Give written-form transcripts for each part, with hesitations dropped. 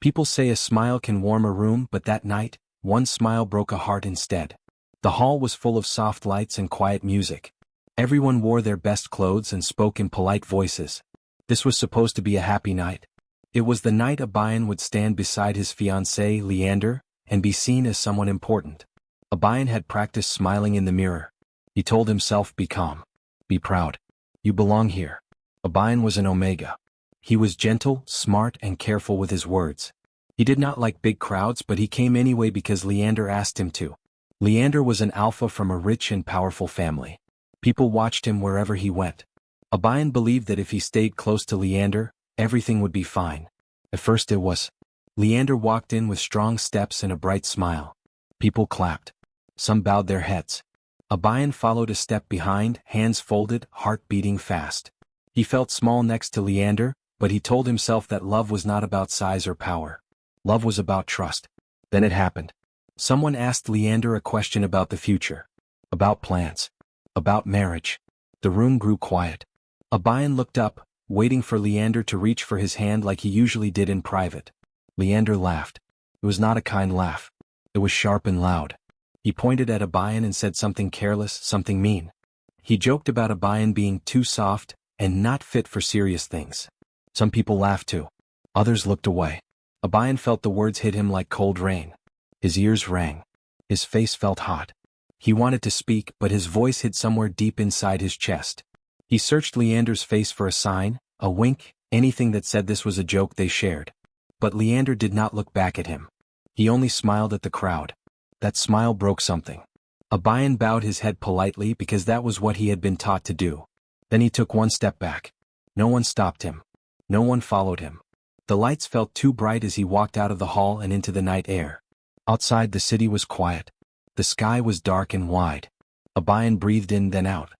People say a smile can warm a room, but that night, one smile broke a heart instead. The hall was full of soft lights and quiet music. Everyone wore their best clothes and spoke in polite voices. This was supposed to be a happy night. It was the night Abayan would stand beside his fiancée, Leander, and be seen as someone important. Abayan had practiced smiling in the mirror. He told himself, be calm. Be proud. You belong here. Abayan was an omega. He was gentle, smart, and careful with his words. He did not like big crowds, but he came anyway because Leander asked him to. Leander was an alpha from a rich and powerful family. People watched him wherever he went. Abayan believed that if he stayed close to Leander, everything would be fine. At first it was. Leander walked in with strong steps and a bright smile. People clapped. Some bowed their heads. Abayan followed a step behind, hands folded, heart beating fast. He felt small next to Leander, but he told himself that love was not about size or power. Love was about trust. Then it happened. Someone asked Leander a question about the future. About plans. About marriage. The room grew quiet. Abayan looked up, waiting for Leander to reach for his hand like he usually did in private. Leander laughed. It was not a kind laugh. It was sharp and loud. He pointed at Abayan and said something careless, something mean. He joked about Abayan being too soft and not fit for serious things. Some people laughed too. Others looked away. Abayan felt the words hit him like cold rain. His ears rang. His face felt hot. He wanted to speak, but his voice hid somewhere deep inside his chest. He searched Leander's face for a sign, a wink, anything that said this was a joke they shared. But Leander did not look back at him. He only smiled at the crowd. That smile broke something. Abayan bowed his head politely because that was what he had been taught to do. Then he took one step back. No one stopped him. No one followed him. The lights felt too bright as he walked out of the hall and into the night air. Outside the city was quiet. The sky was dark and wide. Abayan breathed in then out.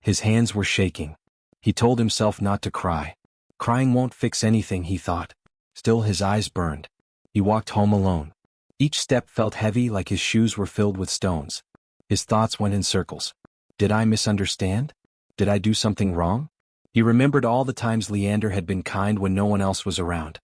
His hands were shaking. He told himself not to cry. Crying won't fix anything, he thought. Still his eyes burned. He walked home alone. Each step felt heavy like his shoes were filled with stones. His thoughts went in circles. Did I misunderstand? Did I do something wrong? He remembered all the times Leander had been kind when no one else was around.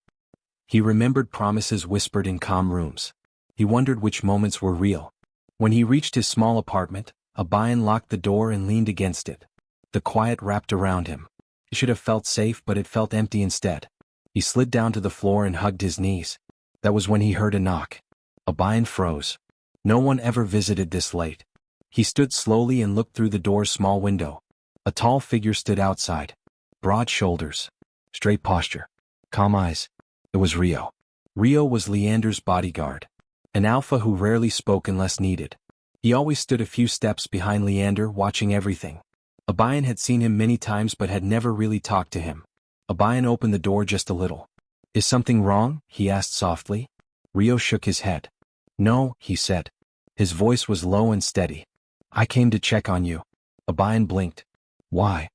He remembered promises whispered in calm rooms. He wondered which moments were real. When he reached his small apartment, Abayan locked the door and leaned against it. The quiet wrapped around him. He should have felt safe, but it felt empty instead. He slid down to the floor and hugged his knees. That was when he heard a knock. Abayan froze. No one ever visited this late. He stood slowly and looked through the door's small window. A tall figure stood outside. Broad shoulders. Straight posture. Calm eyes. It was Rio. Rio was Leander's bodyguard. An alpha who rarely spoke unless needed. He always stood a few steps behind Leander, watching everything. Abayan had seen him many times but had never really talked to him. Abayan opened the door just a little. Is something wrong? He asked softly. Rio shook his head. No, he said. His voice was low and steady. I came to check on you. Abayan blinked. Why?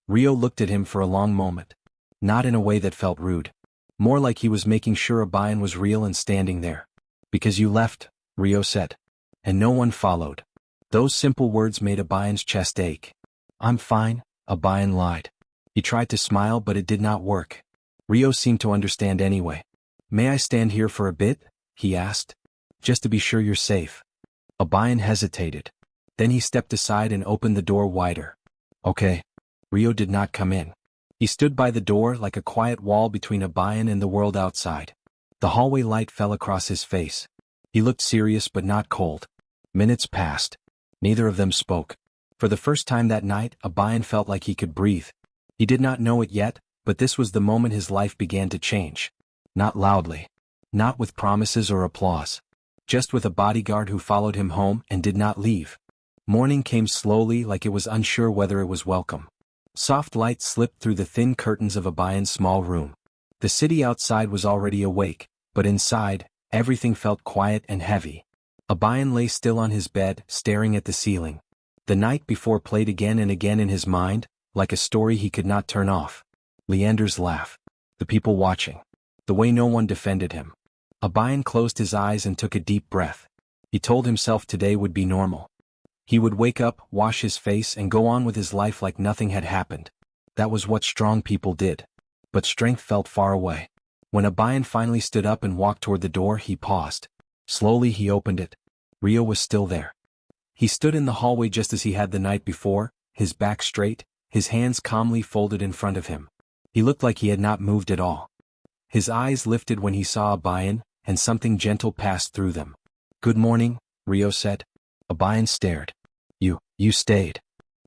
Rio looked at him for a long moment. Not in a way that felt rude. More like he was making sure Abayan was real and standing there. Because you left, Rio said. And no one followed. Those simple words made Abayan's chest ache. I'm fine, Abayan lied. He tried to smile but it did not work. Rio seemed to understand anyway. May I stand here for a bit? He asked. Just to be sure you're safe. Abayan hesitated. Then he stepped aside and opened the door wider. Okay. Rio did not come in. He stood by the door like a quiet wall between Abayan and the world outside. The hallway light fell across his face. He looked serious but not cold. Minutes passed. Neither of them spoke. For the first time that night, Abayan felt like he could breathe. He did not know it yet, but this was the moment his life began to change. Not loudly. Not with promises or applause. Just with a bodyguard who followed him home and did not leave. Morning came slowly like it was unsure whether it was welcome. Soft light slipped through the thin curtains of Abayan's small room. The city outside was already awake, but inside, everything felt quiet and heavy. Abayan lay still on his bed, staring at the ceiling. The night before played again and again in his mind, like a story he could not turn off. Leander's laugh. The people watching. The way no one defended him. Abayan closed his eyes and took a deep breath. He told himself today would be normal. He would wake up, wash his face and go on with his life like nothing had happened. That was what strong people did. But strength felt far away. When Abayan finally stood up and walked toward the door, he paused. Slowly he opened it. Rio was still there. He stood in the hallway just as he had the night before, his back straight, his hands calmly folded in front of him. He looked like he had not moved at all. His eyes lifted when he saw Abayan, and something gentle passed through them. "Good morning," Rio said. Abayan stared. You stayed."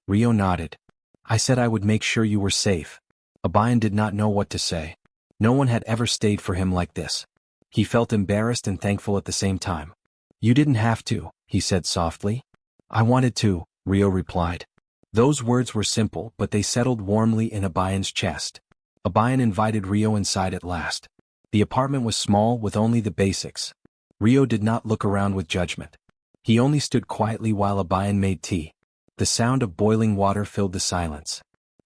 Rio nodded. "I said I would make sure you were safe." Abayan did not know what to say. No one had ever stayed for him like this. He felt embarrassed and thankful at the same time. "You didn't have to," he said softly. "I wanted to," Rio replied. Those words were simple, but they settled warmly in Abayan's chest. Abayan invited Rio inside at last. The apartment was small with only the basics. Rio did not look around with judgment. He only stood quietly while Abayan made tea. The sound of boiling water filled the silence.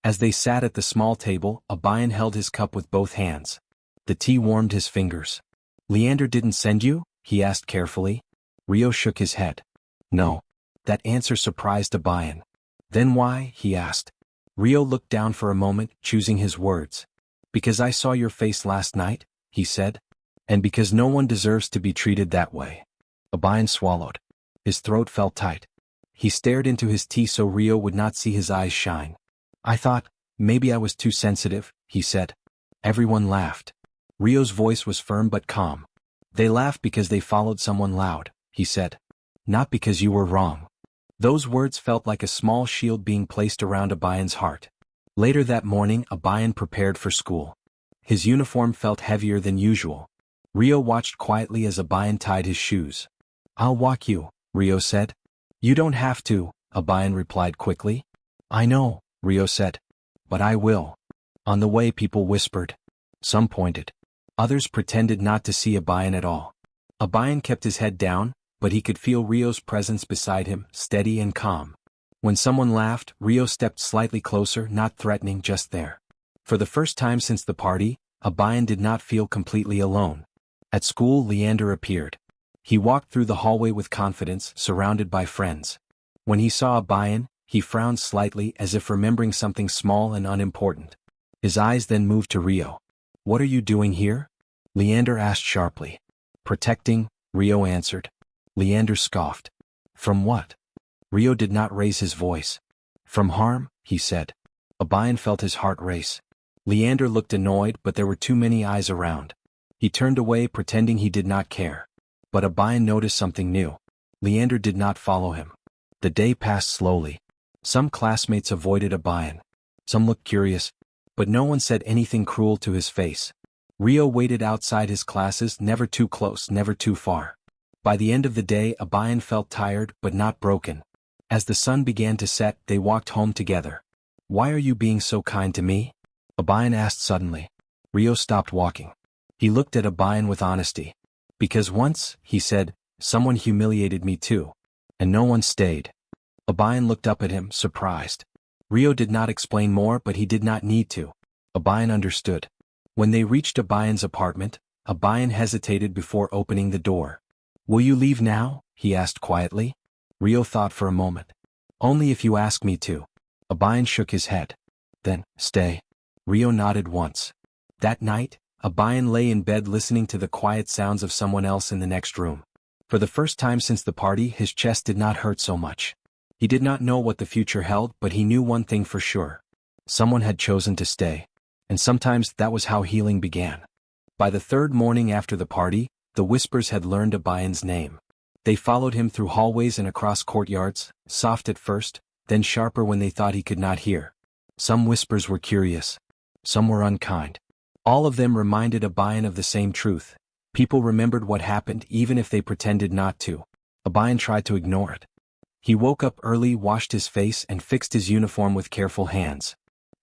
As they sat at the small table, Abayan held his cup with both hands. The tea warmed his fingers. "Leander didn't send you?" he asked carefully. Rio shook his head. "No." That answer surprised Abayan. "Then why?" he asked. Rio looked down for a moment, choosing his words. "Because I saw your face last night," he said. "And because no one deserves to be treated that way." Abayan swallowed. His throat felt tight. He stared into his tea so Rio would not see his eyes shine. "I thought, maybe I was too sensitive," he said. Everyone laughed. Rio's voice was firm but calm. "They laughed because they followed someone loud," he said. "Not because you were wrong." Those words felt like a small shield being placed around Abayan's heart. Later that morning, Abayan prepared for school. His uniform felt heavier than usual. Rio watched quietly as Abayan tied his shoes. "I'll walk you," Rio said. "You don't have to," Abayan replied quickly. "I know," Rio said. "But I will." On the way, people whispered. Some pointed. Others pretended not to see Abayan at all. Abayan kept his head down, but he could feel Rio's presence beside him, steady and calm. When someone laughed, Rio stepped slightly closer, not threatening, just there. For the first time since the party, Abayan did not feel completely alone. At school, Leander appeared. He walked through the hallway with confidence, surrounded by friends. When he saw Abayan, he frowned slightly as if remembering something small and unimportant. His eyes then moved to Rio. "What are you doing here?" Leander asked sharply. "Protecting," Rio answered. Leander scoffed. "From what?" Rio did not raise his voice. "From harm," he said. Abayan felt his heart race. Leander looked annoyed, but there were too many eyes around. He turned away, pretending he did not care. But Abayan noticed something new. Leander did not follow him. The day passed slowly. Some classmates avoided Abayan. Some looked curious, but no one said anything cruel to his face. Rio waited outside his classes, never too close, never too far. By the end of the day, Abayan felt tired but not broken. As the sun began to set, they walked home together. "Why are you being so kind to me?" Abayan asked suddenly. Rio stopped walking. He looked at Abayan with honesty. "Because once," he said, "someone humiliated me too. And no one stayed." Abayan looked up at him, surprised. Rio did not explain more, but he did not need to. Abayan understood. When they reached Abayan's apartment, Abayan hesitated before opening the door. "Will you leave now?" he asked quietly. Rio thought for a moment. "Only if you ask me to." Abayan shook his head. "Then, stay." Rio nodded once. That night, Abayan lay in bed listening to the quiet sounds of someone else in the next room. For the first time since the party, his chest did not hurt so much. He did not know what the future held, but he knew one thing for sure. Someone had chosen to stay. And sometimes that was how healing began. By the third morning after the party, the whispers had learned Abayan's name. They followed him through hallways and across courtyards, soft at first, then sharper when they thought he could not hear. Some whispers were curious. Some were unkind. All of them reminded Abayan of the same truth. People remembered what happened even if they pretended not to. Abayan tried to ignore it. He woke up early, washed his face, and fixed his uniform with careful hands.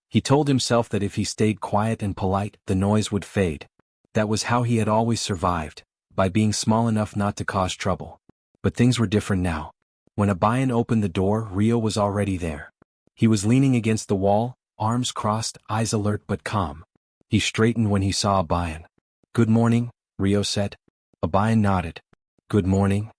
He told himself that if he stayed quiet and polite, the noise would fade. That was how he had always survived, by being small enough not to cause trouble. But things were different now. When Abayan opened the door, Rio was already there. He was leaning against the wall, arms crossed, eyes alert but calm. He straightened when he saw Abayan. "Good morning," Rio said. Abayan nodded. "Good morning."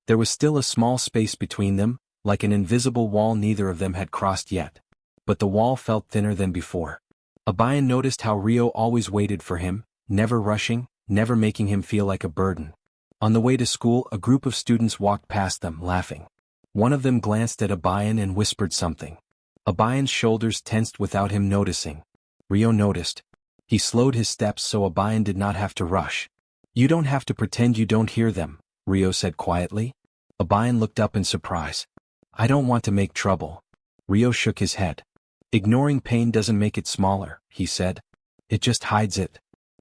There was still a small space between them, like an invisible wall neither of them had crossed yet. But the wall felt thinner than before. Abayan noticed how Rio always waited for him, never rushing, never making him feel like a burden. On the way to school, a group of students walked past them, laughing. One of them glanced at Abayan and whispered something. Abayan's shoulders tensed without him noticing. Rio noticed. He slowed his steps so Abayan did not have to rush. "You don't have to pretend you don't hear them," Rio said quietly. Abayan looked up in surprise. "I don't want to make trouble." Rio shook his head. "Ignoring pain doesn't make it smaller," he said. "It just hides it."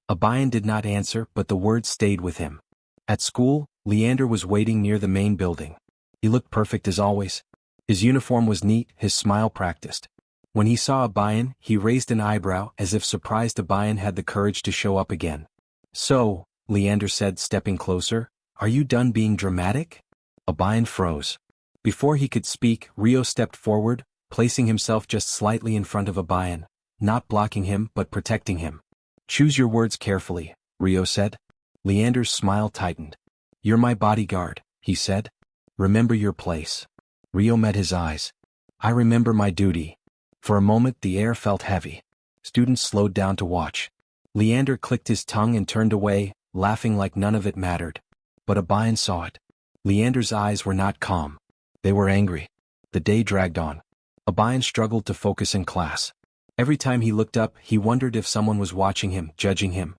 Abayan did not answer, but the words stayed with him. At school, Leander was waiting near the main building. He looked perfect as always. His uniform was neat, his smile practiced. When he saw Abayan, he raised an eyebrow as if surprised Abayan had the courage to show up again. "So," Leander said, stepping closer, "are you done being dramatic?" Abayan froze. Before he could speak, Rio stepped forward, placing himself just slightly in front of Abayan, not blocking him but protecting him. "Choose your words carefully," Rio said. Leander's smile tightened. "You're my bodyguard," he said. "Remember your place." Rio met his eyes. "I remember my duty." For a moment the air felt heavy. Students slowed down to watch. Leander clicked his tongue and turned away, laughing like none of it mattered. But Abayan saw it. Leander's eyes were not calm. They were angry. The day dragged on. Abayan struggled to focus in class. Every time he looked up, he wondered if someone was watching him, judging him.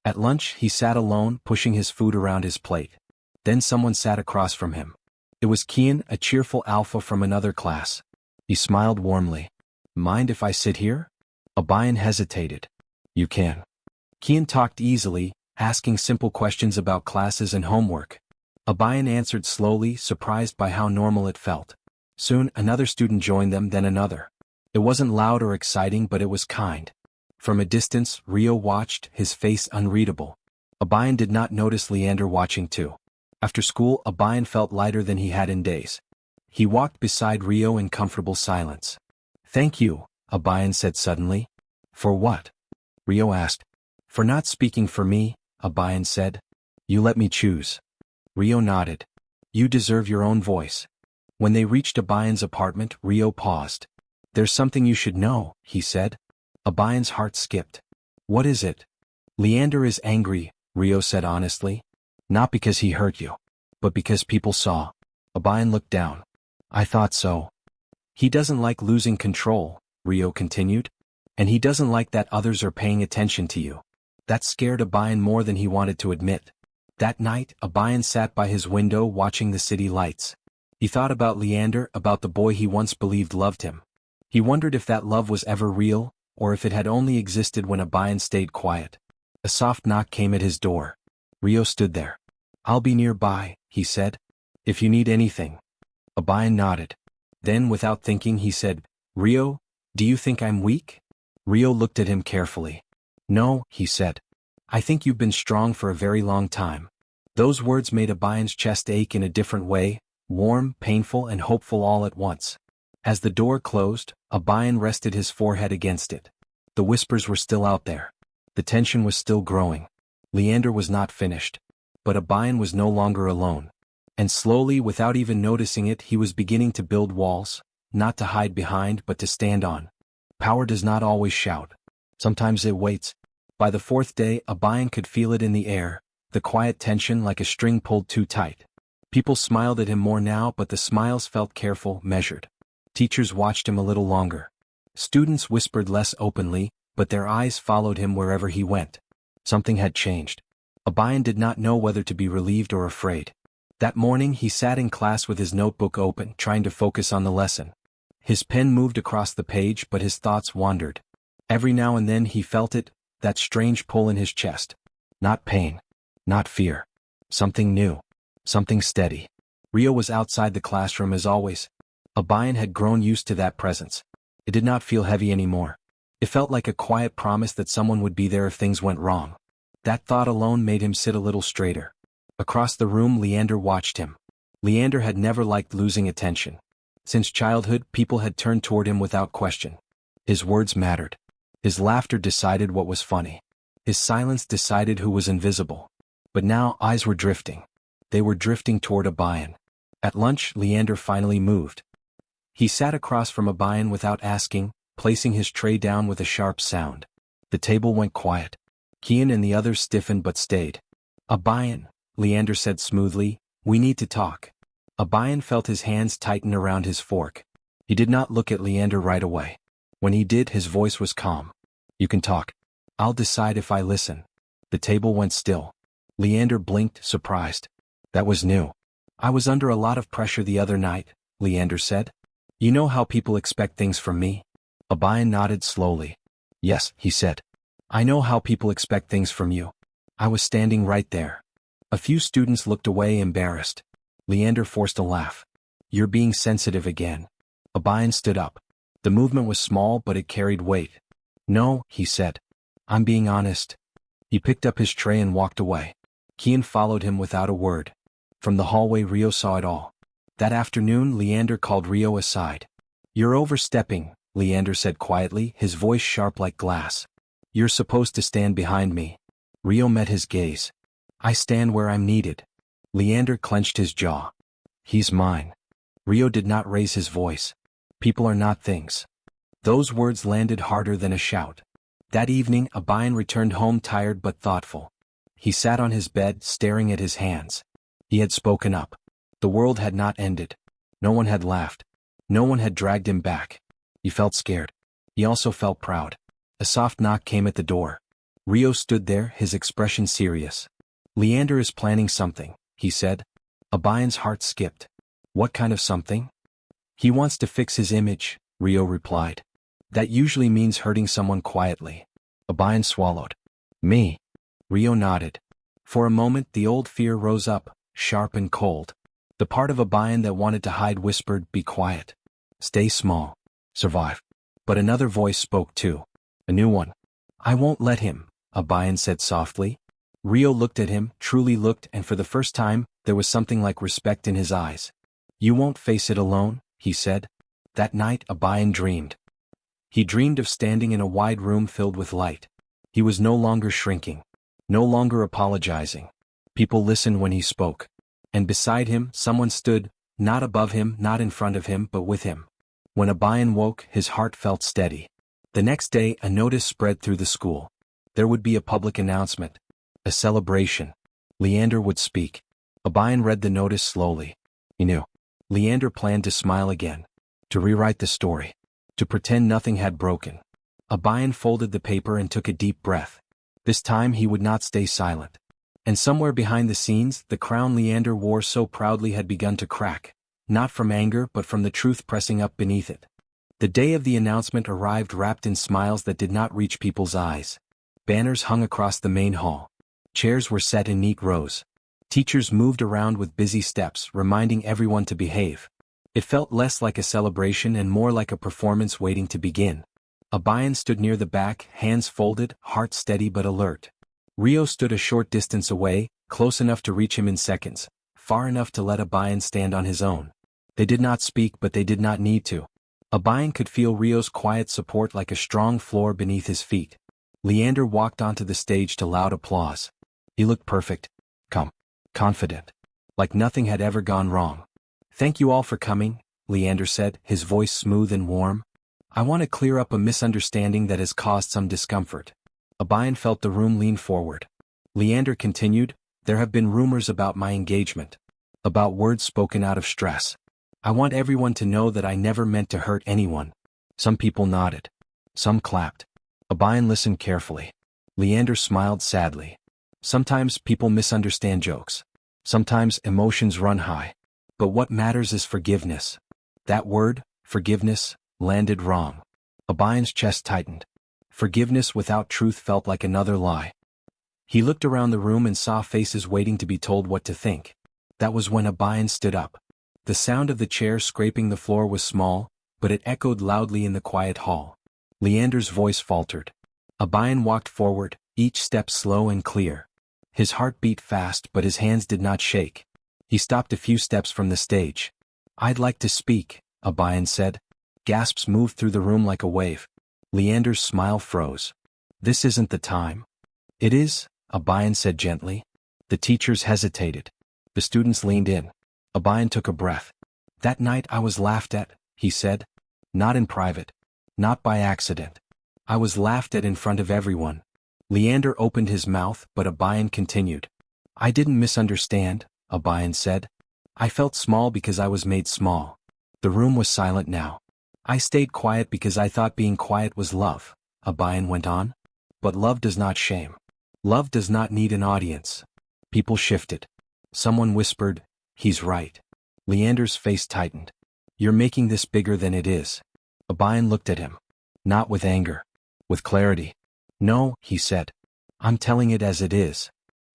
At lunch, he sat alone, pushing his food around his plate. Then someone sat across from him. It was Kian, a cheerful alpha from another class. He smiled warmly. "Mind if I sit here?" Abayan hesitated. "You can." Kian talked easily, asking simple questions about classes and homework. Abayan answered slowly, surprised by how normal it felt. Soon, another student joined them, then another. It wasn't loud or exciting, but it was kind. From a distance, Rio watched, his face unreadable. Abayan did not notice Leander watching too. After school, Abayan felt lighter than he had in days. He walked beside Rio in comfortable silence. "Thank you," Abayan said suddenly. "For what?" Rio asked. "For not speaking for me," Abayan said. "You let me choose." Rio nodded. "You deserve your own voice." When they reached Abayan's apartment, Rio paused. "There's something you should know," he said. Abayan's heart skipped. "What is it?" "Leander is angry," Rio said honestly. "Not because he hurt you, but because people saw." Abayan looked down. "I thought so." "He doesn't like losing control," Rio continued. "And he doesn't like that others are paying attention to you." That scared Abayan more than he wanted to admit. That night, Abayan sat by his window watching the city lights. He thought about Leander, about the boy he once believed loved him. He wondered if that love was ever real, or if it had only existed when Abayan stayed quiet. A soft knock came at his door. Rio stood there. "I'll be nearby," he said. "If you need anything." Abayan nodded. Then, without thinking, he said, "Rio, do you think I'm weak?" Rio looked at him carefully. "No," he said. "I think you've been strong for a very long time." Those words made Abayan's chest ache in a different way, warm, painful, and hopeful all at once. As the door closed, Abayan rested his forehead against it. The whispers were still out there. The tension was still growing. Leander was not finished. But Abayan was no longer alone. And slowly, without even noticing it, he was beginning to build walls, not to hide behind but to stand on. Power does not always shout. Sometimes it waits. By the fourth day, Abayan could feel it in the air, the quiet tension like a string pulled too tight. People smiled at him more now, but the smiles felt careful, measured. Teachers watched him a little longer. Students whispered less openly, but their eyes followed him wherever he went. Something had changed. Abayan did not know whether to be relieved or afraid. That morning he sat in class with his notebook open, trying to focus on the lesson. His pen moved across the page, but his thoughts wandered. Every now and then he felt it, that strange pull in his chest. Not pain. Not fear. Something new. Something steady. Rio was outside the classroom as always. Abayan had grown used to that presence. It did not feel heavy anymore. It felt like a quiet promise that someone would be there if things went wrong. That thought alone made him sit a little straighter. Across the room, Leander watched him. Leander had never liked losing attention. Since childhood, people had turned toward him without question. His words mattered. His laughter decided what was funny. His silence decided who was invisible. But now eyes were drifting. They were drifting toward Abayan. At lunch, Leander finally moved. He sat across from Abayan without asking, placing his tray down with a sharp sound. The table went quiet. Kian and the others stiffened but stayed. Abayan, Leander said smoothly, we need to talk. Abayan felt his hands tighten around his fork. He did not look at Leander right away. When he did, his voice was calm. You can talk. I'll decide if I listen. The table went still. Leander blinked, surprised. That was new. I was under a lot of pressure the other night, Leander said. You know how people expect things from me? Abayan nodded slowly. Yes, he said. I know how people expect things from you. I was standing right there. A few students looked away embarrassed. Leander forced a laugh. You're being sensitive again. Abayan stood up. The movement was small but it carried weight. No, he said. I'm being honest. He picked up his tray and walked away. Kian followed him without a word. From the hallway Rio saw it all. That afternoon Leander called Rio aside. You're overstepping, Leander said quietly, his voice sharp like glass. You're supposed to stand behind me. Rio met his gaze. I stand where I'm needed. Leander clenched his jaw. He's mine. Rio did not raise his voice. People are not things. Those words landed harder than a shout. That evening Abayan returned home tired but thoughtful. He sat on his bed staring at his hands. He had spoken up. The world had not ended. No one had laughed. No one had dragged him back. He felt scared. He also felt proud. A soft knock came at the door. Rio stood there, his expression serious. Leander is planning something, he said. Abayan's heart skipped. What kind of something? He wants to fix his image, Rio replied. That usually means hurting someone quietly. Abayan swallowed. Me? Rio nodded. For a moment the old fear rose up, sharp and cold. The part of Abayan that wanted to hide whispered, be quiet. Stay small. Survive. But another voice spoke too. A new one. I won't let him, Abayan said softly. Rio looked at him, truly looked, and for the first time, there was something like respect in his eyes. You won't face it alone, he said. That night Abayan dreamed. He dreamed of standing in a wide room filled with light. He was no longer shrinking. No longer apologizing. People listened when he spoke. And beside him, someone stood, not above him, not in front of him, but with him. When Abayan woke, his heart felt steady. The next day, a notice spread through the school. There would be a public announcement. A celebration. Leander would speak. Abayan read the notice slowly. He knew. Leander planned to smile again. To rewrite the story. To pretend nothing had broken. Abayan folded the paper and took a deep breath. This time he would not stay silent. And somewhere behind the scenes, the crown Leander wore so proudly had begun to crack. Not from anger but from the truth pressing up beneath it. The day of the announcement arrived wrapped in smiles that did not reach people's eyes. Banners hung across the main hall. Chairs were set in neat rows. Teachers moved around with busy steps, reminding everyone to behave. It felt less like a celebration and more like a performance waiting to begin. Abayan stood near the back, hands folded, heart steady but alert. Rio stood a short distance away, close enough to reach him in seconds, far enough to let Abayan stand on his own. They did not speak but they did not need to. Abayan could feel Rio's quiet support like a strong floor beneath his feet. Leander walked onto the stage to loud applause. He looked perfect. Calm. Confident. Like nothing had ever gone wrong. Thank you all for coming, Leander said, his voice smooth and warm. I want to clear up a misunderstanding that has caused some discomfort. Abayan felt the room lean forward. Leander continued, there have been rumors about my engagement. About words spoken out of stress. I want everyone to know that I never meant to hurt anyone. Some people nodded. Some clapped. Abayan listened carefully. Leander smiled sadly. Sometimes people misunderstand jokes. Sometimes emotions run high. But what matters is forgiveness. That word, forgiveness, landed wrong. Abayan's chest tightened. Forgiveness without truth felt like another lie. He looked around the room and saw faces waiting to be told what to think. That was when Abayan stood up. The sound of the chair scraping the floor was small, but it echoed loudly in the quiet hall. Leander's voice faltered. Abayan walked forward, each step slow and clear. His heart beat fast but his hands did not shake. He stopped a few steps from the stage. I'd like to speak, Abayan said. Gasps moved through the room like a wave. Leander's smile froze. This isn't the time. It is, Abayan said gently. The teachers hesitated. The students leaned in. Abayan took a breath. That night I was laughed at, he said. Not in private. Not by accident. I was laughed at in front of everyone. Leander opened his mouth, but Abayan continued. I didn't misunderstand, Abayan said. I felt small because I was made small. The room was silent now. I stayed quiet because I thought being quiet was love, Abayan went on. But love does not shame. Love does not need an audience. People shifted. Someone whispered, he's right. Leander's face tightened. You're making this bigger than it is. Abayan looked at him. Not with anger. With clarity. No, he said. I'm telling it as it is.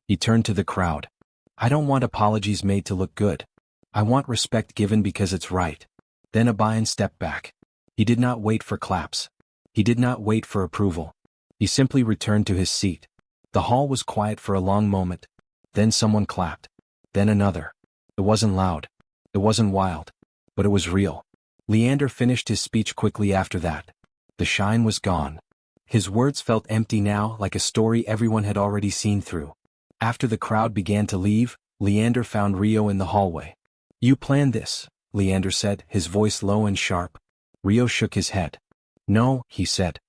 He turned to the crowd. I don't want apologies made to look good. I want respect given because it's right. Then Abayan stepped back. He did not wait for claps. He did not wait for approval. He simply returned to his seat. The hall was quiet for a long moment. Then someone clapped. Then another. It wasn't loud. It wasn't wild. But it was real. Leander finished his speech quickly after that. The shine was gone. His words felt empty now, like a story everyone had already seen through. After the crowd began to leave, Leander found Rio in the hallway. You planned this, Leander said, his voice low and sharp. Rio shook his head. No, he said.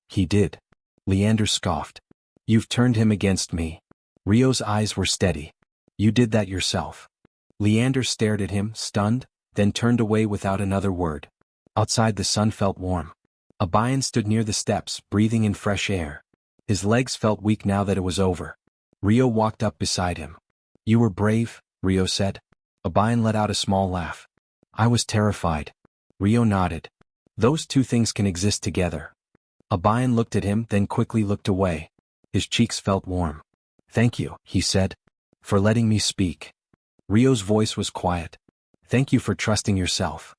He did. Leander scoffed. You've turned him against me. Rio's eyes were steady. You did that yourself. Leander stared at him, stunned, then turned away without another word. Outside the sun felt warm. Abayan stood near the steps, breathing in fresh air. His legs felt weak now that it was over. Rio walked up beside him. You were brave, Rio said. Abayan let out a small laugh. I was terrified. Rio nodded. Those two things can exist together. Abayan looked at him, then quickly looked away. His cheeks felt warm. Thank you, he said, for letting me speak. Rio's voice was quiet. Thank you for trusting yourself.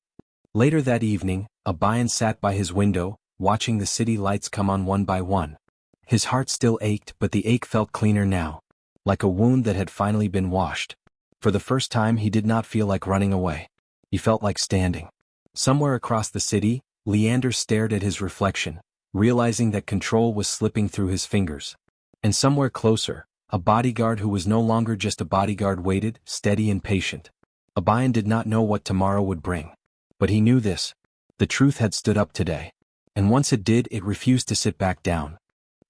Later that evening, Abayan sat by his window, watching the city lights come on one by one. His heart still ached, but the ache felt cleaner now. Like a wound that had finally been washed. For the first time he did not feel like running away. He felt like standing. Somewhere across the city, Leander stared at his reflection, realizing that control was slipping through his fingers. And somewhere closer, a bodyguard who was no longer just a bodyguard waited, steady and patient. Abayan did not know what tomorrow would bring. But he knew this. The truth had stood up today. And once it did, it refused to sit back down.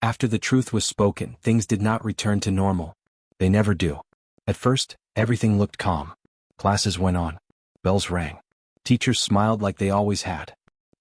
After the truth was spoken, things did not return to normal. They never do. At first, everything looked calm. Classes went on. Bells rang. Teachers smiled like they always had.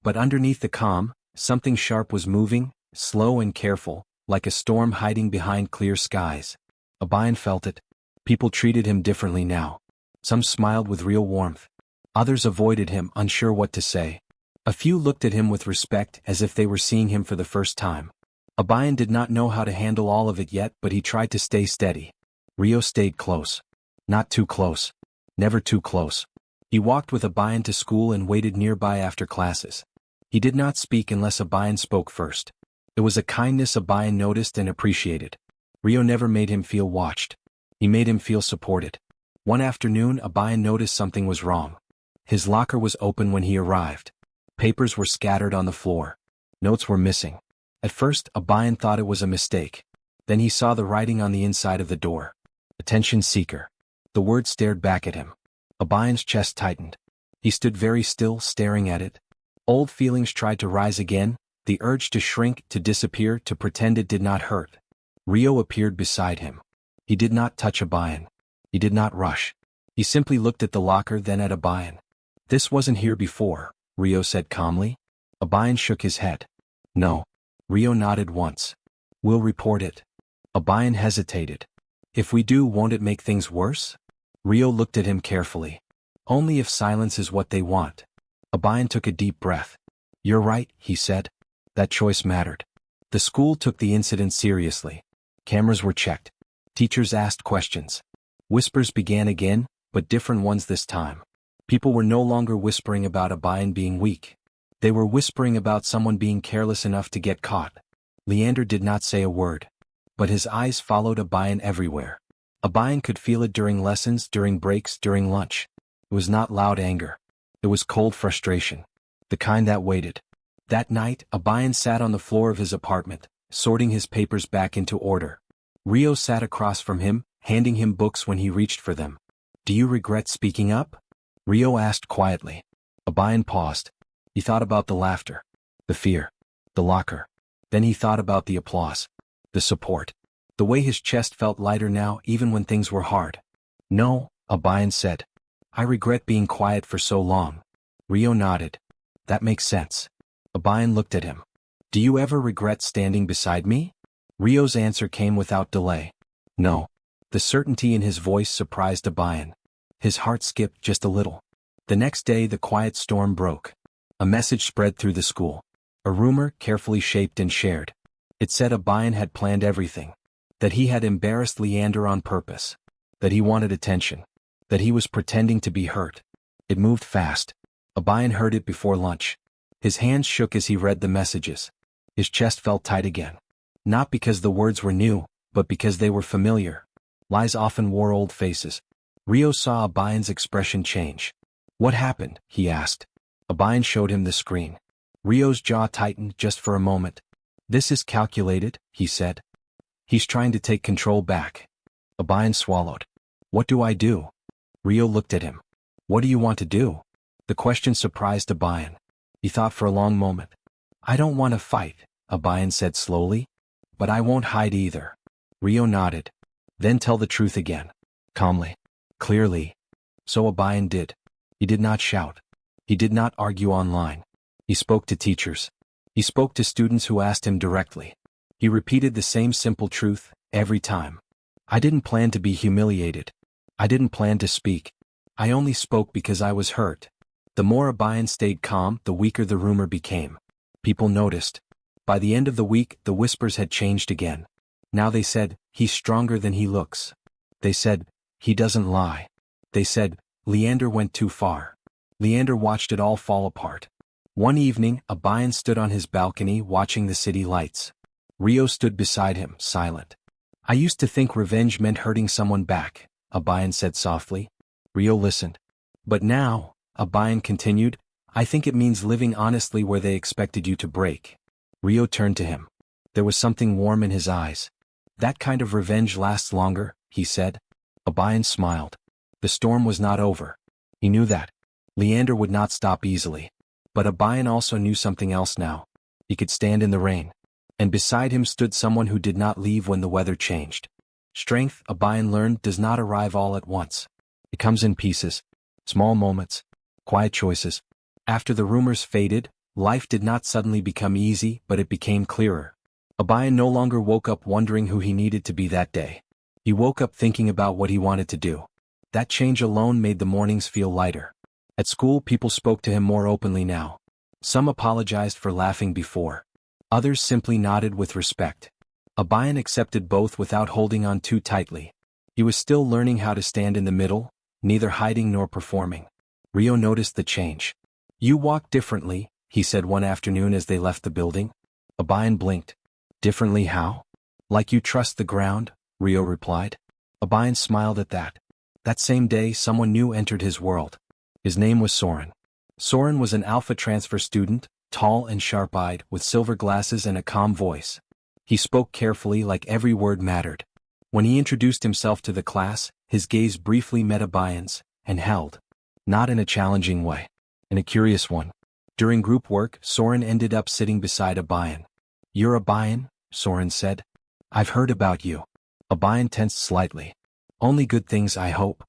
But underneath the calm, something sharp was moving, slow and careful, like a storm hiding behind clear skies. Abayan felt it. People treated him differently now. Some smiled with real warmth. Others avoided him, unsure what to say. A few looked at him with respect, as if they were seeing him for the first time. Abayan did not know how to handle all of it yet, but he tried to stay steady. Rio stayed close. Not too close. Never too close. He walked with Abayan to school and waited nearby after classes. He did not speak unless Abayan spoke first. It was a kindness Abayan noticed and appreciated. Rio never made him feel watched. He made him feel supported. One afternoon, Abayan noticed something was wrong. His locker was open when he arrived. Papers were scattered on the floor. Notes were missing. At first, Abayan thought it was a mistake. Then he saw the writing on the inside of the door. Attention seeker. The word stared back at him. Abayan's chest tightened. He stood very still, staring at it. Old feelings tried to rise again, the urge to shrink, to disappear, to pretend it did not hurt. Rio appeared beside him. He did not touch Abayan. He did not rush. He simply looked at the locker, then at Abayan. This wasn't here before, Rio said calmly. Abayan shook his head. No. Rio nodded once. We'll report it. Abayan hesitated. If we do, won't it make things worse? Rio looked at him carefully. Only if silence is what they want. Abayan took a deep breath. You're right, he said. That choice mattered. The school took the incident seriously. Cameras were checked. Teachers asked questions. Whispers began again, but different ones this time. People were no longer whispering about Abayan being weak. They were whispering about someone being careless enough to get caught. Leander did not say a word. But his eyes followed Abayan everywhere. Abayan could feel it during lessons, during breaks, during lunch. It was not loud anger. It was cold frustration. The kind that waited. That night, Abayan sat on the floor of his apartment, sorting his papers back into order. Rio sat across from him, handing him books when he reached for them. Do you regret speaking up? Rio asked quietly. Abayan paused. He thought about the laughter, the fear, the locker. Then he thought about the applause. the support. The way his chest felt lighter now even when things were hard. No, Abayan said. I regret being quiet for so long. Rio nodded. That makes sense. Abayan looked at him. Do you ever regret standing beside me? Rio's answer came without delay. No. The certainty in his voice surprised Abayan. His heart skipped just a little. The next day the quiet storm broke. A message spread through the school. A rumor carefully shaped and shared. It said Abayan had planned everything. That he had embarrassed Leander on purpose. That he wanted attention. That he was pretending to be hurt. It moved fast. Abayan heard it before lunch. His hands shook as he read the messages. His chest felt tight again. Not because the words were new, but because they were familiar. Lies often wore old faces. Rio saw Abayan's expression change. What happened? He asked. Abayan showed him the screen. Rio's jaw tightened just for a moment. This is calculated, he said. He's trying to take control back. Abayan swallowed. What do I do? Rio looked at him. What do you want to do? The question surprised Abayan. He thought for a long moment. I don't want to fight, Abayan said slowly. But I won't hide either. Rio nodded. Then tell the truth again. Calmly. Clearly. So Abayan did. He did not shout. He did not argue online. He spoke to teachers. He spoke to students who asked him directly. He repeated the same simple truth, every time. I didn't plan to be humiliated. I didn't plan to speak. I only spoke because I was hurt. The more Abayan stayed calm, the weaker the rumor became. People noticed. By the end of the week, the whispers had changed again. Now they said, he's stronger than he looks. They said, he doesn't lie. They said, Leander went too far. Leander watched it all fall apart. One evening, Abayan stood on his balcony watching the city lights. Rio stood beside him, silent. I used to think revenge meant hurting someone back, Abayan said softly. Rio listened. But now, Abayan continued, I think it means living honestly where they expected you to break. Rio turned to him. There was something warm in his eyes. That kind of revenge lasts longer, he said. Abayan smiled. The storm was not over. He knew that. Leander would not stop easily. But Abayan also knew something else now. He could stand in the rain. And beside him stood someone who did not leave when the weather changed. Strength, Abayan learned, does not arrive all at once. It comes in pieces. Small moments. Quiet choices. After the rumors faded, life did not suddenly become easy, but it became clearer. Abayan no longer woke up wondering who he needed to be that day. He woke up thinking about what he wanted to do. That change alone made the mornings feel lighter. At school, people spoke to him more openly now. Some apologized for laughing before. Others simply nodded with respect. Abayan accepted both without holding on too tightly. He was still learning how to stand in the middle, neither hiding nor performing. Rio noticed the change. You walk differently, he said one afternoon as they left the building. Abayan blinked. Differently how? Like you trust the ground, Rio replied. Abayan smiled at that. That same day someone new entered his world. His name was Soren. Soren was an alpha transfer student, tall and sharp-eyed, with silver glasses and a calm voice. He spoke carefully, like every word mattered. When he introduced himself to the class, his gaze briefly met Abayan's, and held. Not in a challenging way. In a curious one. During group work, Soren ended up sitting beside Abayan. You're Abayan? Soren said. I've heard about you. Abayan tensed slightly. Only good things, I hope.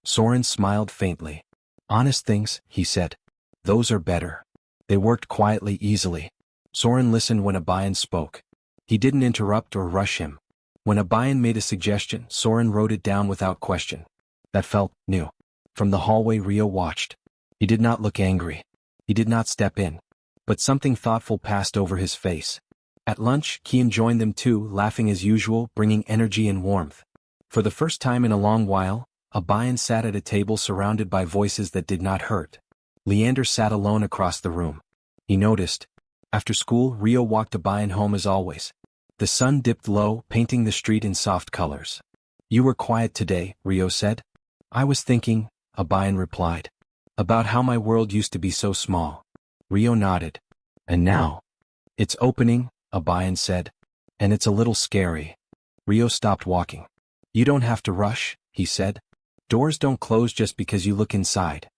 Soren smiled faintly. Honest things, he said. Those are better. They worked quietly, easily. Soren listened when Abayan spoke. He didn't interrupt or rush him. When Abayan made a suggestion, Soren wrote it down without question. That felt new. From the hallway, Rio watched. He did not look angry. He did not step in. But something thoughtful passed over his face. At lunch, Kian joined them too, laughing as usual, bringing energy and warmth. For the first time in a long while, Abayan sat at a table surrounded by voices that did not hurt. Leander sat alone across the room. He noticed. After school, Rio walked Abayan home as always. The sun dipped low, painting the street in soft colors. You were quiet today, Rio said. I was thinking, Abayan replied. About how my world used to be so small. Rio nodded. And now? It's opening, Abayan said. And it's a little scary. Rio stopped walking. You don't have to rush, he said. Doors don't close just because you look inside.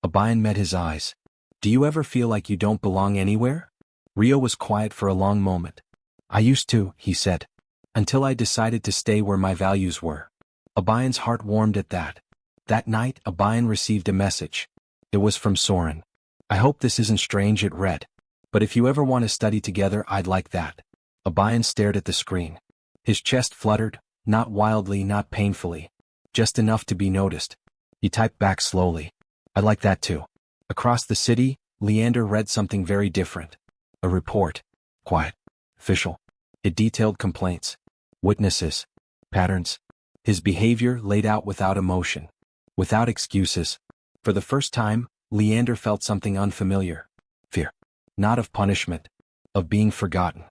Abayan met his eyes. Do you ever feel like you don't belong anywhere? Rio was quiet for a long moment. I used to, he said. until I decided to stay where my values were. Abayan's heart warmed at that. That night, Abayan received a message. It was from Soren. I hope this isn't strange, it read. But if you ever want to study together, I'd like that. Abayan stared at the screen. His chest fluttered, not wildly, not painfully. Just enough to be noticed. He typed back slowly. I'd like that too. Across the city, Leander read something very different. A report. Quiet. Official. It detailed complaints. Witnesses. Patterns. His behavior laid out without emotion. Without excuses. For the first time, Leander felt something unfamiliar. Fear. Not of punishment. Of being forgotten.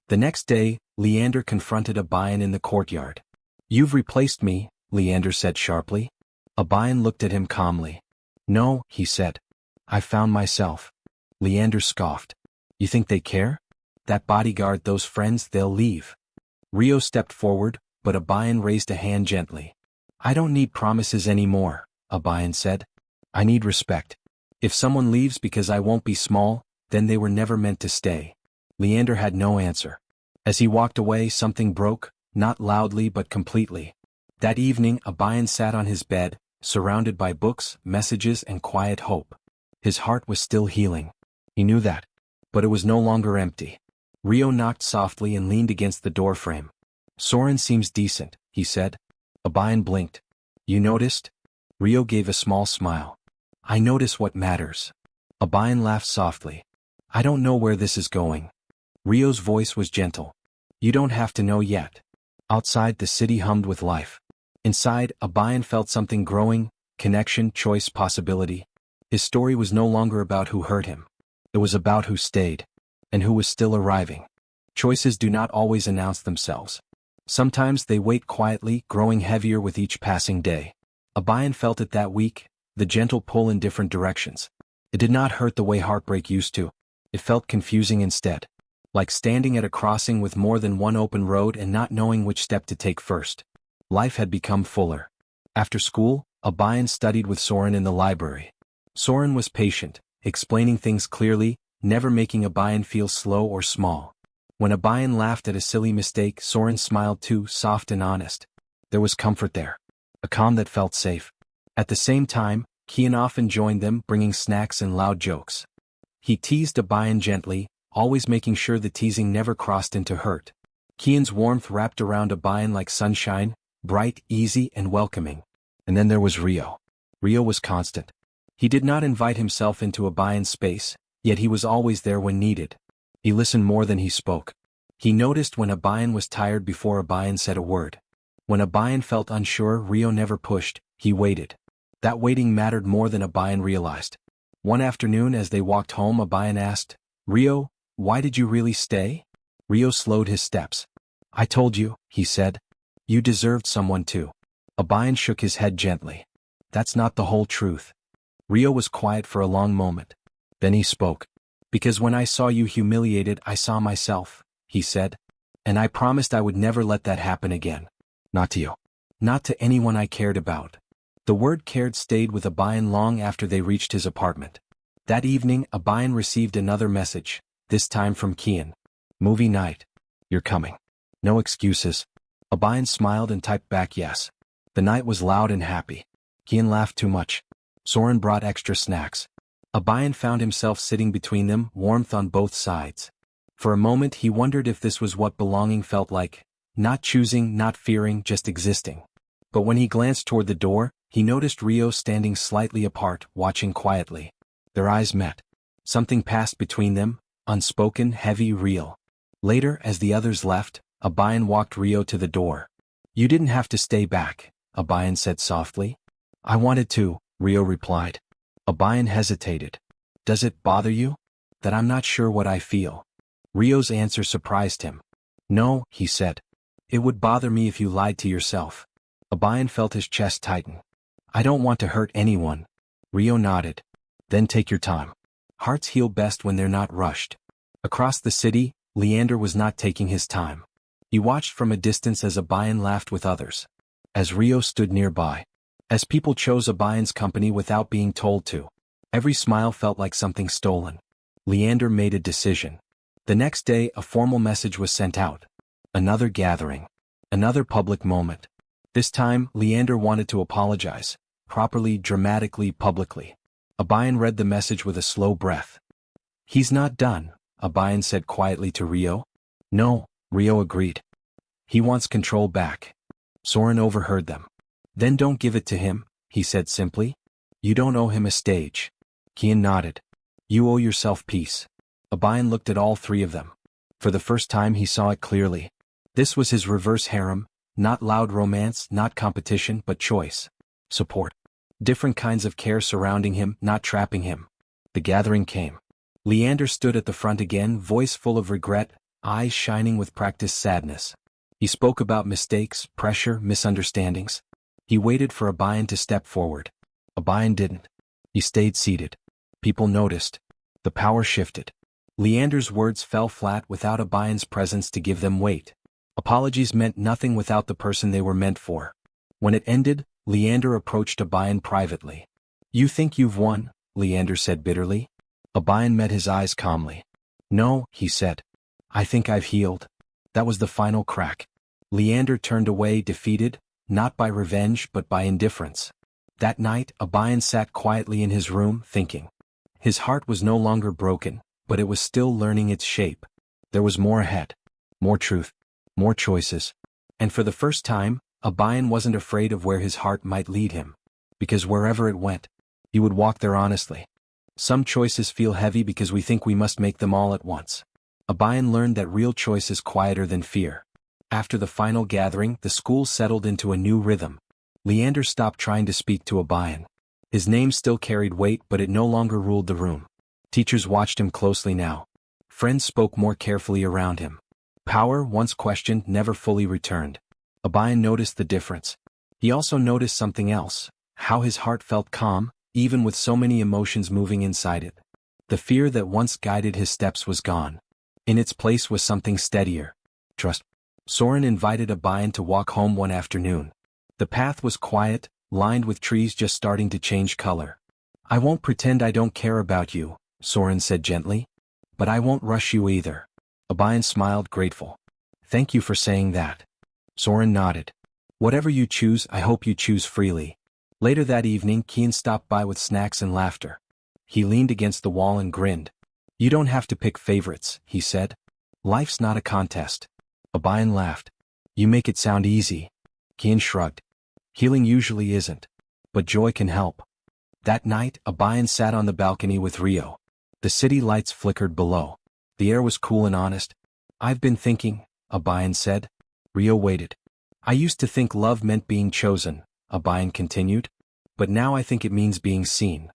The next day, Leander confronted Abayan in the courtyard. You've replaced me, Leander said sharply. Abayan looked at him calmly. No, he said. I found myself. Leander scoffed. You think they care? That bodyguard, those friends, they'll leave. Rio stepped forward, but Abayan raised a hand gently. I don't need promises anymore, Abayan said. I need respect. If someone leaves because I won't be small, then they were never meant to stay. Leander had no answer. As he walked away, something broke, not loudly but completely. That evening, Abayan sat on his bed, surrounded by books, messages, and quiet hope. His heart was still healing. He knew that. But it was no longer empty. Rio knocked softly and leaned against the doorframe. Soren seems decent, he said. Abayan blinked. You noticed? Rio gave a small smile. I notice what matters. Abayan laughed softly. I don't know where this is going. Rio's voice was gentle. You don't have to know yet. Outside, the city hummed with life. Inside, Abayan felt something growing, connection, choice, possibility. His story was no longer about who hurt him. It was about who stayed, and who was still arriving. Choices do not always announce themselves. Sometimes they wait quietly, growing heavier with each passing day. Abayan felt it that week, the gentle pull in different directions. It did not hurt the way heartbreak used to. It felt confusing instead. Like standing at a crossing with more than one open road and not knowing which step to take first. Life had become fuller. After school, Abayan studied with Soren in the library. Soren was patient, explaining things clearly, never making Abayan feel slow or small. When Abayan laughed at a silly mistake, Soren smiled too, soft and honest. There was comfort there. A calm that felt safe. At the same time, Kian often joined them, bringing snacks and loud jokes. He teased Abayan gently, always making sure the teasing never crossed into hurt. Kian's warmth wrapped around Abayan like sunshine, bright, easy, and welcoming. And then there was Rio. Rio was constant. He did not invite himself into Abayan's space, yet he was always there when needed. He listened more than he spoke. He noticed when Abayan was tired before Abayan said a word. When Abayan felt unsure, Rio never pushed, he waited. That waiting mattered more than Abayan realized. One afternoon as they walked home, Abayan asked, Rio, why did you really stay? Rio slowed his steps. I told you, he said. You deserved someone too. Abayan shook his head gently. That's not the whole truth. Rio was quiet for a long moment. Then he spoke. Because when I saw you humiliated, I saw myself, he said. And I promised I would never let that happen again. Not to you. Not to anyone I cared about. The word cared stayed with Abayan long after they reached his apartment. That evening, Abayan received another message, this time from Kian. Movie night. You're coming. No excuses. Abayan smiled and typed back yes. The night was loud and happy. Kian laughed too much. Soren brought extra snacks. Abayan found himself sitting between them, warmth on both sides. For a moment he wondered if this was what belonging felt like, not choosing, not fearing, just existing. But when he glanced toward the door, he noticed Rio standing slightly apart, watching quietly. Their eyes met. Something passed between them, unspoken, heavy, real. Later, as the others left, Abayan walked Rio to the door. You didn't have to stay back, Abayan said softly. I wanted to, Rio replied. Abayan hesitated. Does it bother you? That I'm not sure what I feel. Rio's answer surprised him. No, he said. It would bother me if you lied to yourself. Abayan felt his chest tighten. I don't want to hurt anyone. Rio nodded. Then take your time. Hearts heal best when they're not rushed. Across the city, Leander was not taking his time. He watched from a distance as Abayan laughed with others. As Rio stood nearby. As people chose Abayan's company without being told to. Every smile felt like something stolen. Leander made a decision. The next day, a formal message was sent out. Another gathering. Another public moment. This time, Leander wanted to apologize, properly, dramatically, publicly. Abayan read the message with a slow breath. He's not done, Abayan said quietly to Rio. No, Rio agreed. He wants control back. Soren overheard them. Then don't give it to him, he said simply. You don't owe him a stage. Kian nodded. You owe yourself peace. Abayan looked at all three of them. For the first time he saw it clearly. This was his reverse harem, not loud romance, not competition, but choice. Support. Different kinds of care surrounding him, not trapping him. The gathering came. Leander stood at the front again, voice full of regret, eyes shining with practiced sadness. He spoke about mistakes, pressure, misunderstandings. He waited for Abayan to step forward. Abayan didn't. He stayed seated. People noticed. The power shifted. Leander's words fell flat without Abayan's presence to give them weight. Apologies meant nothing without the person they were meant for. When it ended, Leander approached Abayan privately. You think you've won? Leander said bitterly. Abayan met his eyes calmly. No, he said. I think I've healed. That was the final crack. Leander turned away defeated, not by revenge but by indifference. That night, Abayan sat quietly in his room, thinking. His heart was no longer broken, but it was still learning its shape. There was more ahead. More truth. More choices. And for the first time, Abayan wasn't afraid of where his heart might lead him. Because wherever it went, he would walk there honestly. Some choices feel heavy because we think we must make them all at once. Abayan learned that real choice is quieter than fear. After the final gathering, the school settled into a new rhythm. Leander stopped trying to speak to Abayan. His name still carried weight, but it no longer ruled the room. Teachers watched him closely now. Friends spoke more carefully around him. Power, once questioned, never fully returned. Abayan noticed the difference. He also noticed something else, how his heart felt calm, even with so many emotions moving inside it. The fear that once guided his steps was gone. In its place was something steadier. Trust. Soren invited Abayan to walk home one afternoon. The path was quiet, lined with trees just starting to change color. I won't pretend I don't care about you, Soren said gently. But I won't rush you either. Abayan smiled, grateful. Thank you for saying that. Soren nodded. Whatever you choose, I hope you choose freely. Later that evening, Kian stopped by with snacks and laughter. He leaned against the wall and grinned. You don't have to pick favorites, he said. Life's not a contest. Abayan laughed. You make it sound easy. Kian shrugged. Healing usually isn't. But joy can help. That night, Abayan sat on the balcony with Rio. The city lights flickered below. The air was cool and honest. I've been thinking, Abayan said. Rio waited. I used to think love meant being chosen, Abayan continued. But now I think it means being seen.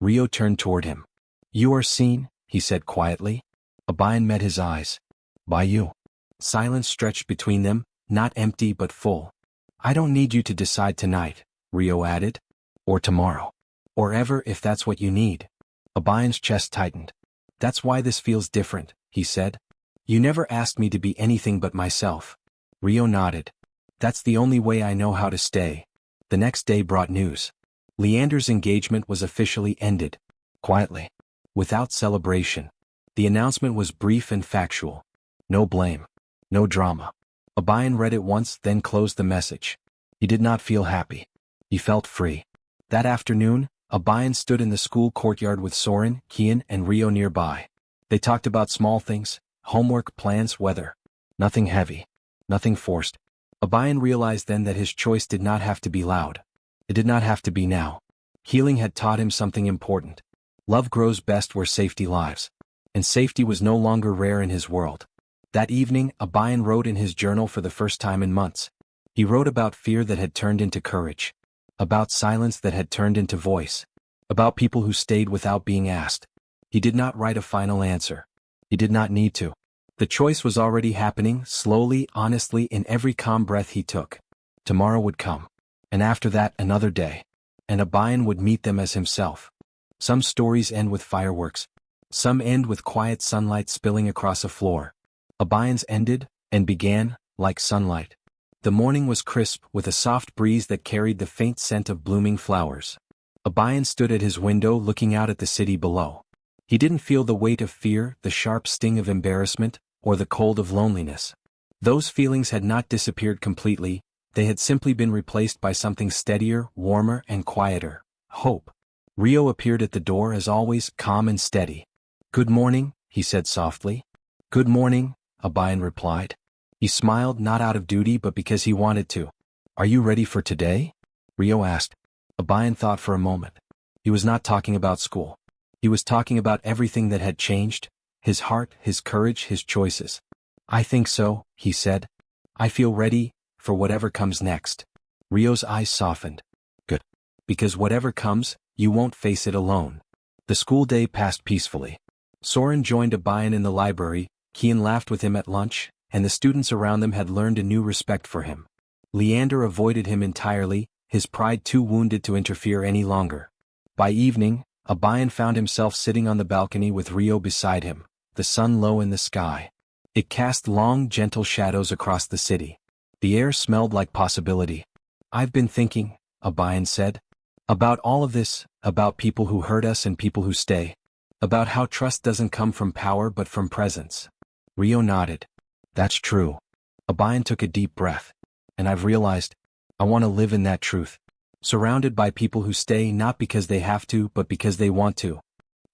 Rio turned toward him. You are seen, he said quietly. Abayan met his eyes. By you. Silence stretched between them, not empty but full. I don't need you to decide tonight, Rio added. Or tomorrow. Or ever if that's what you need. Abayan's chest tightened. That's why this feels different, he said. You never asked me to be anything but myself. Rio nodded. That's the only way I know how to stay. The next day brought news. Leander's engagement was officially ended. Quietly. Without celebration. The announcement was brief and factual. No blame. No drama. Abayan read it once, then closed the message. He did not feel happy. He felt free. That afternoon, Abayan stood in the school courtyard with Soren, Kian, and Rio nearby. They talked about small things, homework, plans, weather. Nothing heavy. Nothing forced. Abayan realized then that his choice did not have to be loud. It did not have to be now. Healing had taught him something important. Love grows best where safety lives. And safety was no longer rare in his world. That evening, Abayan wrote in his journal for the first time in months. He wrote about fear that had turned into courage. About silence that had turned into voice. About people who stayed without being asked. He did not write a final answer. He did not need to. The choice was already happening, slowly, honestly, in every calm breath he took. Tomorrow would come. And after that, another day. And Abayan would meet them as himself. Some stories end with fireworks. Some end with quiet sunlight spilling across a floor. Abayan's ended, and began, like sunlight. The morning was crisp, with a soft breeze that carried the faint scent of blooming flowers. Abayan stood at his window looking out at the city below. He didn't feel the weight of fear, the sharp sting of embarrassment, or the cold of loneliness. Those feelings had not disappeared completely, they had simply been replaced by something steadier, warmer, and quieter: hope. Rio appeared at the door as always, calm and steady. "Good morning," he said softly. "Good morning," Abayan replied. He smiled not out of duty but because he wanted to. "Are you ready for today?" Rio asked. Abayan thought for a moment. He was not talking about school. He was talking about everything that had changed: his heart, his courage, his choices. "I think so," he said. "I feel ready for whatever comes next." Rio's eyes softened. "Good. Because whatever comes, you won't face it alone." The school day passed peacefully. Soren joined Abayan in the library, Kian laughed with him at lunch, and the students around them had learned a new respect for him. Leander avoided him entirely, his pride too wounded to interfere any longer. By evening, Abayan found himself sitting on the balcony with Rio beside him, the sun low in the sky. It cast long, gentle shadows across the city. The air smelled like possibility. "I've been thinking," Abayan said, "about all of this, about people who hurt us and people who stay. About how trust doesn't come from power but from presence." Rio nodded. "That's true." Abayan took a deep breath. "And I've realized, I want to live in that truth. Surrounded by people who stay not because they have to but because they want to."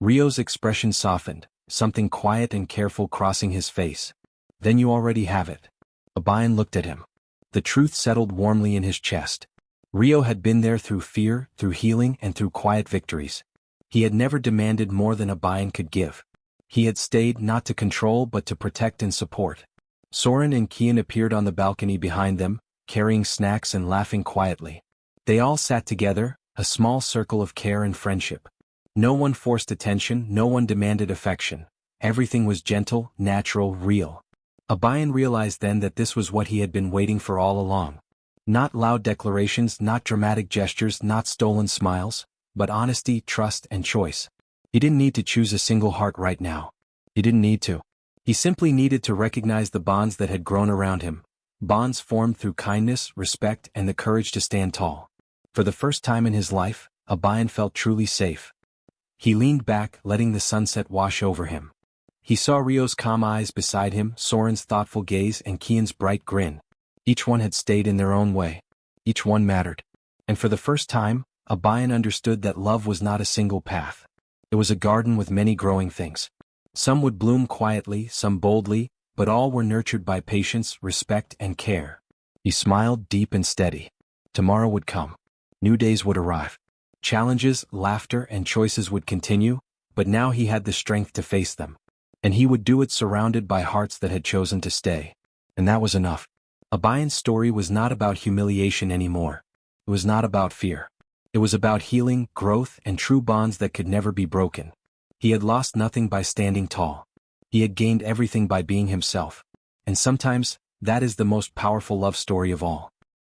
Rio's expression softened, something quiet and careful crossing his face. "Then you already have it." Abayan looked at him. The truth settled warmly in his chest. Rio had been there through fear, through healing, and through quiet victories. He had never demanded more than Abayan could give. He had stayed not to control but to protect and support. Soren and Kian appeared on the balcony behind them, carrying snacks and laughing quietly. They all sat together, a small circle of care and friendship. No one forced attention, no one demanded affection. Everything was gentle, natural, real. Abayan realized then that this was what he had been waiting for all along. Not loud declarations, not dramatic gestures, not stolen smiles, but honesty, trust, and choice. He didn't need to choose a single heart right now. He didn't need to. He simply needed to recognize the bonds that had grown around him. Bonds formed through kindness, respect, and the courage to stand tall. For the first time in his life, Abayan felt truly safe. He leaned back, letting the sunset wash over him. He saw Rio's calm eyes beside him, Soren's thoughtful gaze, and Kian's bright grin. Each one had stayed in their own way. Each one mattered. And for the first time, Abayan understood that love was not a single path. It was a garden with many growing things. Some would bloom quietly, some boldly, but all were nurtured by patience, respect, and care. He smiled, deep and steady. Tomorrow would come. New days would arrive. Challenges, laughter, and choices would continue, but now he had the strength to face them. And he would do it surrounded by hearts that had chosen to stay. And that was enough. Abayan's story was not about humiliation anymore. It was not about fear. It was about healing, growth, and true bonds that could never be broken. He had lost nothing by standing tall. He had gained everything by being himself. And sometimes, that is the most powerful love story of all.